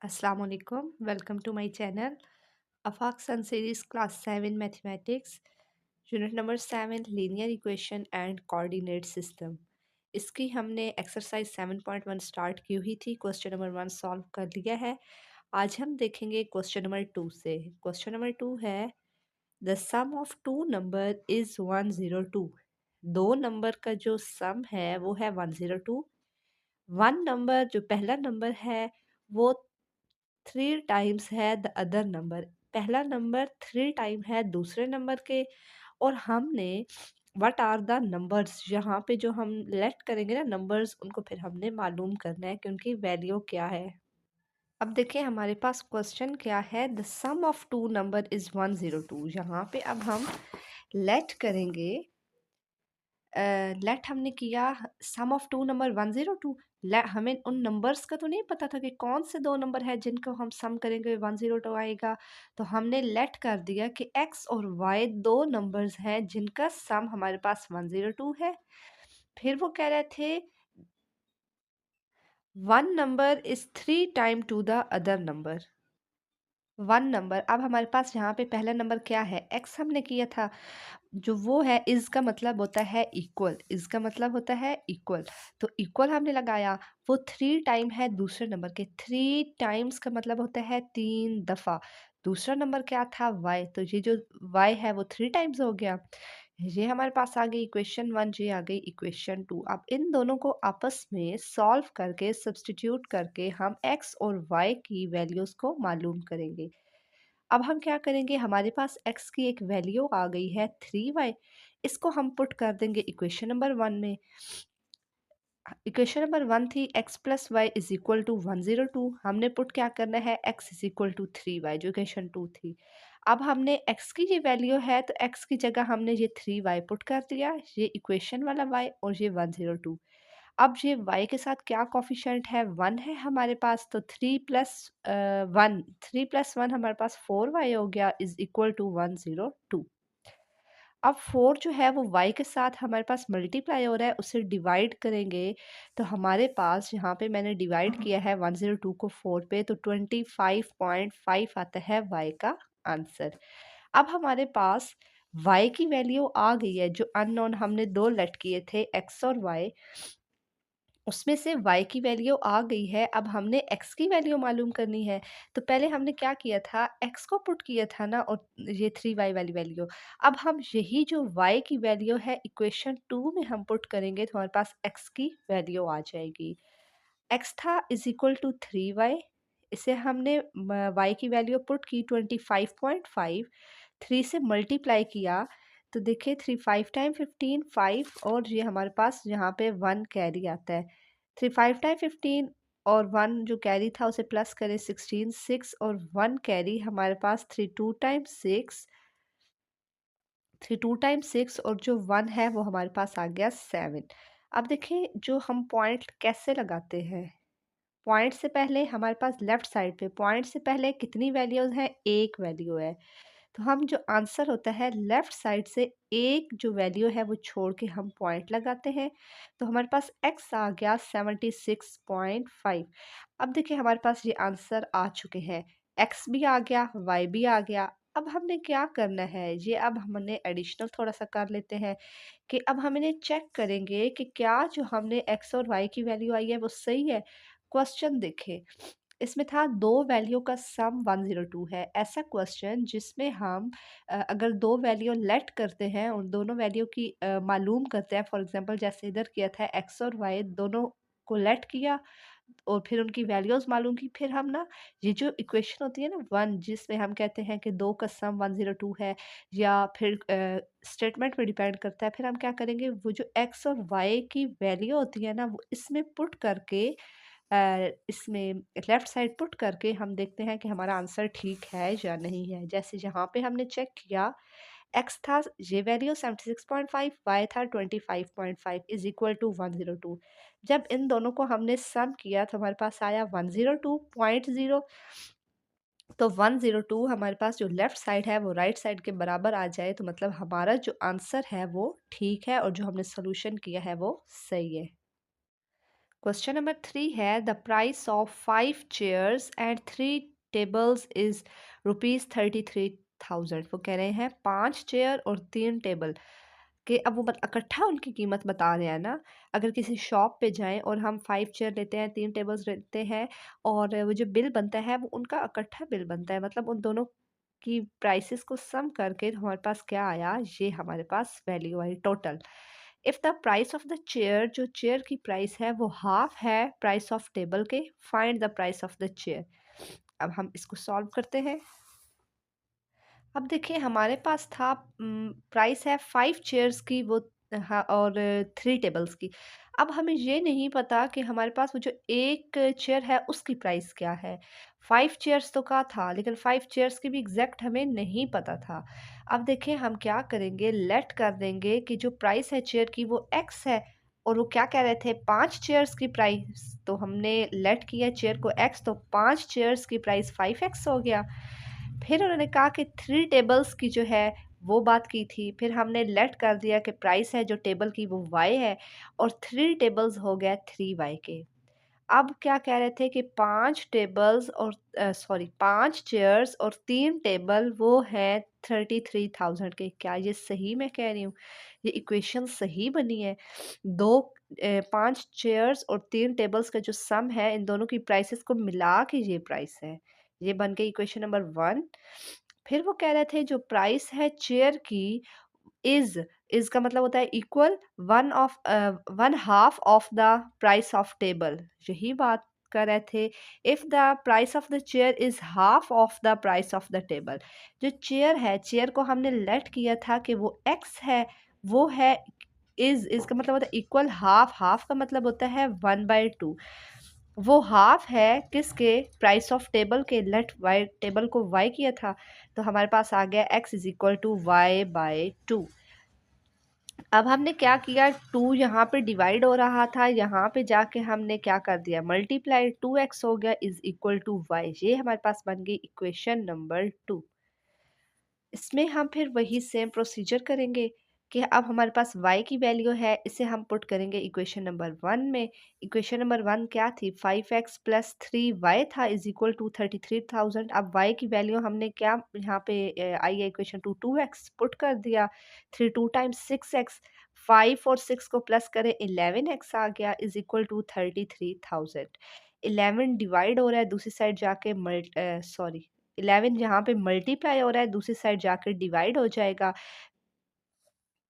Assalamu alaikum. Welcome to my channel. Afaq Sun Series Class 7 Mathematics. Unit number 7 Linear Equation and Coordinate System. इसकी हमने exercise 7.1 start की हुई थी। Question number 1 solve कर लिया है। आज हम देखेंगे क्वेश्चन नंबर 2 से। क्वेश्चन नंबर 2 है the sum of two number is 102। दो नंबर का जो सम है वो है 102। वन नंबर जो पहला नंबर है वो 3 टाइम्स है द अदर नंबर। पहला नंबर 3 टाइम है दूसरे नंबर के। और हमने व्हाट आर द नंबर्स, यहाँ पे जो हम लेट करेंगे ना नंबर्स, उनको फिर हमने मालूम करना है कि उनकी वैल्यू क्या है। अब देखिए हमारे पास क्वेश्चन क्या है, the sum of two number is 102। यहाँ पे अब हम लेट करेंगे। लेट हमने किया सम ऑफ टू नंबर 102। हमें उन नंबर्स का तो नहीं पता था कि कौन से दो नंबर है जिनको हम सम करेंगे 102 आएगा। तो हमने लेट कर दिया कि एक्स और वाई दो नंबर्स हैं जिनका सम हमारे पास 102 है। फिर वो कह रहे थे one number is 3 time to the other number. One number, अब हमारे पास यहाँ पे पहला नंबर क्या है, एक्स हमने किया था। जो वो है इज का मतलब होता है इक्वल, इज का मतलब होता है इक्वल। तो इक्वल हमने लगाया। वो 3 टाइम है दूसरे नंबर के। 3 टाइम्स का मतलब होता है 3 दफ़ा। दूसरा नंबर क्या था, वाई। तो ये जो वाई है वो 3 टाइम्स हो गया। ये हमारे पास आ गई इक्वेशन 1, ये आ गई इक्वेशन 2। अब इन दोनों को आपस में सॉल्व करके सब्स्टिट्यूट करके हम एक्स और वाई की वैल्यूज़ को मालूम करेंगे। अब हम क्या करेंगे, हमारे पास x की एक वैल्यू आ गई है 3y। इसको हम पुट कर देंगे इक्वेशन नंबर 1 में। इक्वेशन नंबर 1 थी x plus y is equal to 102। हमने पुट क्या करना है, x is equal to 3y, जो इक्वेशन 2 थी। अब हमने x की ये वैल्यू है तो x की जगह हमने ये 3y पुट कर दिया, ये इक्वेशन वाला y और ये 102। अब ये y के साथ क्या कोफिशिएंट है, 1 है हमारे पास। तो 3 प्लस 1 हमारे पास 4y हो गया इज इक्वल टू 102। अब 4 जो है वो y के साथ हमारे पास मल्टीप्लाई हो रहा है, उसे डिवाइड करेंगे तो हमारे पास यहाँ पे मैंने डिवाइड किया है 102 को 4 पे, तो 25.5 आता है y का आंसर। अब हमारे पास y की वैल्यू आ गई है, जो अननोन हमने दो लेट किए थे x और y, उसमें से y की वैल्यू आ गई है। अब हमने x की वैल्यू मालूम करनी है। तो पहले हमने क्या किया था, x को पुट किया था ना, और ये 3y वाली वैल्यू। अब हम यही जो y की वैल्यू है इक्वेशन 2 में हम पुट करेंगे तो हमारे पास x की वैल्यू आ जाएगी। x था इज इक्वल टू 3y। इसे हमने y की वैल्यू पुट की 25.5, 3 से मल्टीप्लाई किया तो देखिए 3 5 टाइम 15 5, और ये हमारे पास यहाँ पे 1 कैरी आता है। 3 5 टाइम 15 और 1 जो कैरी था उसे प्लस करें 16 6, और 1 कैरी हमारे पास 3 2 टाइम 6, 3 2 टाइम 6, और जो 1 है वो हमारे पास आ गया 7। अब देखिए जो हम पॉइंट कैसे लगाते हैं, पॉइंट से पहले हमारे पास लेफ्ट साइड पे पॉइंट से पहले कितनी वैल्यूज़ हैं, एक वैल्यू है। तो हम जो आंसर होता है लेफ्ट साइड से एक जो वैल्यू है वो छोड़ के हम पॉइंट लगाते हैं। तो हमारे पास x आ गया 76.5। अब देखिए हमारे पास ये आंसर आ चुके हैं, x भी आ गया, y भी आ गया। अब हमने क्या करना है, ये अब हमने एडिशनल थोड़ा सा कर लेते हैं कि अब हम इन्हें चेक करेंगे कि क्या जो हमने x और y की वैल्यू आई है वो सही है। क्वेश्चन देखें, इसमें था दो वैल्यू का सम 102 है। ऐसा क्वेश्चन जिसमें हम अगर दो वैल्यू लेट करते हैं, उन दोनों वैल्यू की मालूम करते हैं। फॉर एग्जांपल जैसे इधर किया था, एक्स और वाई दोनों को लेट किया और फिर उनकी वैल्यूज़ मालूम की। फिर हम ना ये जो इक्वेशन होती है ना 1, जिसमें हम कहते हैं कि दो का सम 102 है, या फिर स्टेटमेंट पे डिपेंड करता है। फिर हम क्या करेंगे, वो जो एक्स और वाई की वैल्यू होती है ना वो इसमें पुट करके इसमें लेफ्ट साइड पुट करके हम देखते हैं कि हमारा आंसर ठीक है या नहीं है। जैसे यहाँ पे हमने चेक किया, एक्स था ये वैल्यू 76.5, वाई था 25.5 इज इक्वल टू 102। जब इन दोनों को हमने सम किया तो हमारे पास आया 102.0। तो 102 हमारे पास जो लेफ्ट साइड है वो राइट साइड के बराबर आ जाए तो मतलब हमारा जो आंसर है वो ठीक है और जो हमने सोल्यूशन किया है वो सही है। क्वेश्चन नंबर 3 है the price of 5 chairs and 3 tables is ₹33,000। वो कह रहे हैं 5 चेयर और 3 टेबल के, अब वो इकट्ठा उनकी कीमत बता रहे हैं ना। अगर किसी शॉप पे जाएं और हम 5 चेयर लेते हैं, 3 टेबल्स लेते हैं, और वो जो बिल बनता है वो उनका इकट्ठा बिल बनता है, मतलब उन दोनों की प्राइसेस को सम करके हमारे पास क्या आया, ये हमारे पास वैल्यू आई total. If the price of the chair, जो चेयर की प्राइस है वो हाफ है प्राइस ऑफ टेबल के, find the price of the chair. अब हम इसको सॉल्व करते हैं। अब देखिए हमारे पास था प्राइस है 5 चेयर्स की, वो हाँ, और 3 टेबल्स की। अब हमें ये नहीं पता कि हमारे पास वो जो एक चेयर है उसकी प्राइस क्या है। 5 चेयर्स तो का था, लेकिन 5 चेयर्स की भी एग्जैक्ट हमें नहीं पता था। अब देखिए हम क्या करेंगे, लेट कर देंगे कि जो प्राइस है चेयर की वो एक्स है, और वो क्या कह रहे थे 5 चेयर्स की प्राइस, तो हमने लेट किया चेयर को एक्स, तो 5 चेयर्स की प्राइस 5x हो गया। फिर उन्होंने कहा कि 3 टेबल्स की जो है वो बात की थी, फिर हमने लेट कर दिया कि प्राइस है जो टेबल की वो y है, और 3 टेबल्स हो गया 3y के। अब क्या कह रहे थे कि 5 टेबल्स और 5 चेयर्स और 3 टेबल वो है 33,000 के। क्या ये सही मैं कह रही हूँ? ये इक्वेशन सही बनी है? 5 चेयर्स और 3 टेबल्स का जो सम है इन दोनों की प्राइसेस को मिला के ये प्राइस है। ये बन गई इक्वेशन नंबर 1। फिर वो कह रहे थे जो प्राइस है चेयर की इज का मतलब होता है equal 1/2 of the price of table. यही बात कर रहे थे। If the price of the chair is half of the price of the table, जो चेयर है, चेयर को हमने लेट किया था कि वो एक्स है, वो है इज का मतलब होता है इक्वल हाफ, हाफ का मतलब होता है 1/2। वो हाफ है किसके, प्राइस ऑफ टेबल के, लेट वाई टेबल को वाई किया था, तो हमारे पास आ गया x is equal to y/2। अब हमने क्या किया, 2 यहाँ पे डिवाइड हो रहा था, यहाँ पे जाके हमने क्या कर दिया, मल्टीप्लाई, 2x हो गया इज इक्वल टू y। ये हमारे पास बन गई इक्वेशन नंबर 2। इसमें हम फिर वही सेम प्रोसीजर करेंगे कि अब हमारे पास y की वैल्यू है, इसे हम पुट करेंगे इक्वेशन नंबर 1 में। इक्वेशन नंबर 1 क्या थी, 5x प्लस 3y था इज इक्वल टू 33,000। अब y की वैल्यू हमने क्या यहाँ पे आई है इक्वेशन 2x पुट कर दिया, 3 2 टाइम्स 6x, 5 और 6 को प्लस करें 11x आ गया इज इक्वल टू 33,000। 11 डिवाइड हो रहा है दूसरी साइड जाके 11 यहाँ पे मल्टीप्लाई हो रहा है, दूसरी साइड जाकर डिवाइड हो जाएगा।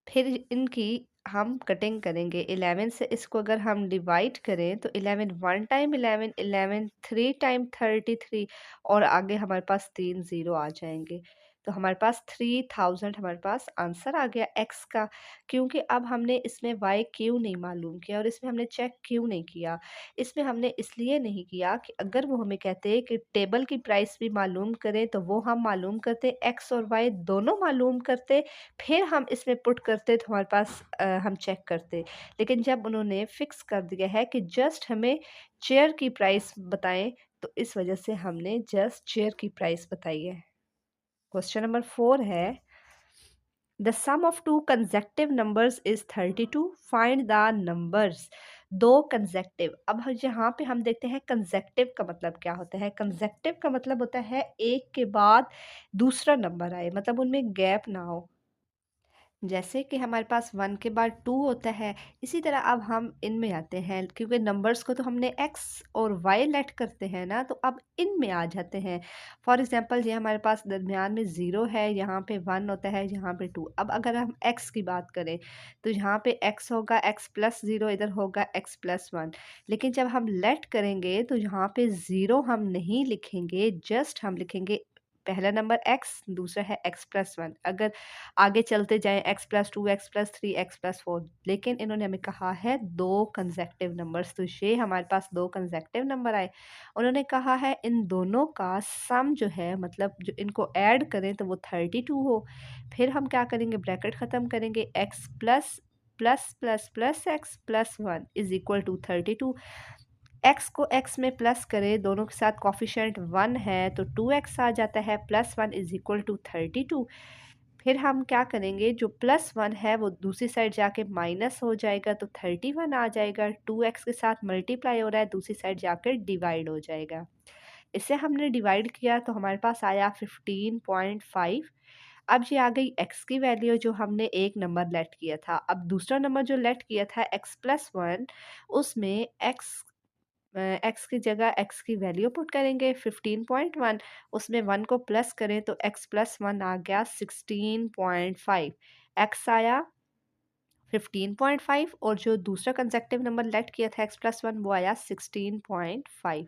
फिर इनकी हम कटिंग करेंगे, 11 से इसको अगर हम डिवाइड करें तो 11 1 टाइम 11, 11 3 टाइम 33, और आगे हमारे पास 3 ज़ीरो आ जाएंगे। तो हमारे पास 3000 हमारे पास आंसर आ गया एक्स का। क्योंकि अब हमने इसमें वाई क्यों नहीं मालूम किया और इसमें हमने चेक क्यों नहीं किया, इसमें हमने इसलिए नहीं किया कि अगर वो हमें कहते हैं कि टेबल की प्राइस भी मालूम करें तो वो हम मालूम करते, एक्स और वाई दोनों मालूम करते, फिर हम इसमें पुट करते तो हमारे पास हम चेक करते। लेकिन जब उन्होंने फिक्स कर दिया है कि जस्ट हमें चेयर की प्राइस बताएं, तो इस वजह से हमने जस्ट चेयर की प्राइस बताई है। क्वेश्चन नंबर 4 है the sum of two consecutive numbers is 32, find the numbers. दो कंसेक्टिव, अब यहाँ पे हम देखते हैं कंसेक्टिव का मतलब क्या होता है। कंसेक्टिव का मतलब होता है एक के बाद दूसरा नंबर आए, मतलब उनमें गैप ना हो। जैसे कि हमारे पास 1 के बाद 2 होता है, इसी तरह अब हम इनमें आते हैं, क्योंकि नंबर्स को तो हमने x और y लेट करते हैं ना, तो अब इनमें आ जाते हैं। फॉर एग्जांपल ये हमारे पास दरमियान में 0 है, यहाँ पे 1 होता है, यहाँ पे 2। अब अगर हम x की बात करें तो यहाँ पे x होगा, x प्लस 0, इधर होगा x प्लस 1। लेकिन जब हम लेट करेंगे तो यहाँ पे 0 हम नहीं लिखेंगे, जस्ट हम लिखेंगे पहला नंबर x, दूसरा है x प्लस 1। अगर आगे चलते जाएँ x plus 2, x plus 3, x plus 4, लेकिन इन्होंने हमें कहा है 2 कंसेक्टिव नंबर्स, तो ये हमारे पास 2 कंसेक्टिव नंबर आए। उन्होंने कहा है इन दोनों का सम जो है, मतलब जो इनको ऐड करें तो वो 32 हो। फिर हम क्या करेंगे, ब्रैकेट ख़त्म करेंगे, x plus plus plus plus x plus 1 is equal to 32। x को x में प्लस करें, दोनों के साथ कॉफिशेंट 1 है तो 2x आ जाता है, प्लस 1 इज इक्वल टू 32। फिर हम क्या करेंगे, जो +1 है वो दूसरी साइड जाके माइनस हो जाएगा तो 31 आ जाएगा। 2x के साथ मल्टीप्लाई हो रहा है, दूसरी साइड जाकर डिवाइड हो जाएगा। इसे हमने डिवाइड किया तो हमारे पास आया 15.5। अब ये आ गई x की वैल्यू जो हमने एक नंबर लेट किया था। अब दूसरा नंबर जो लेट किया था x+1, उसमें x की जगह x की वैल्यू पुट करेंगे 15.1, उसमें 1 को प्लस करें तो x+1 आ गया 16.5। x आया 15.5 और जो दूसरा कंसेक्टिव नंबर लेट किया था x+1 वो आया 16.5।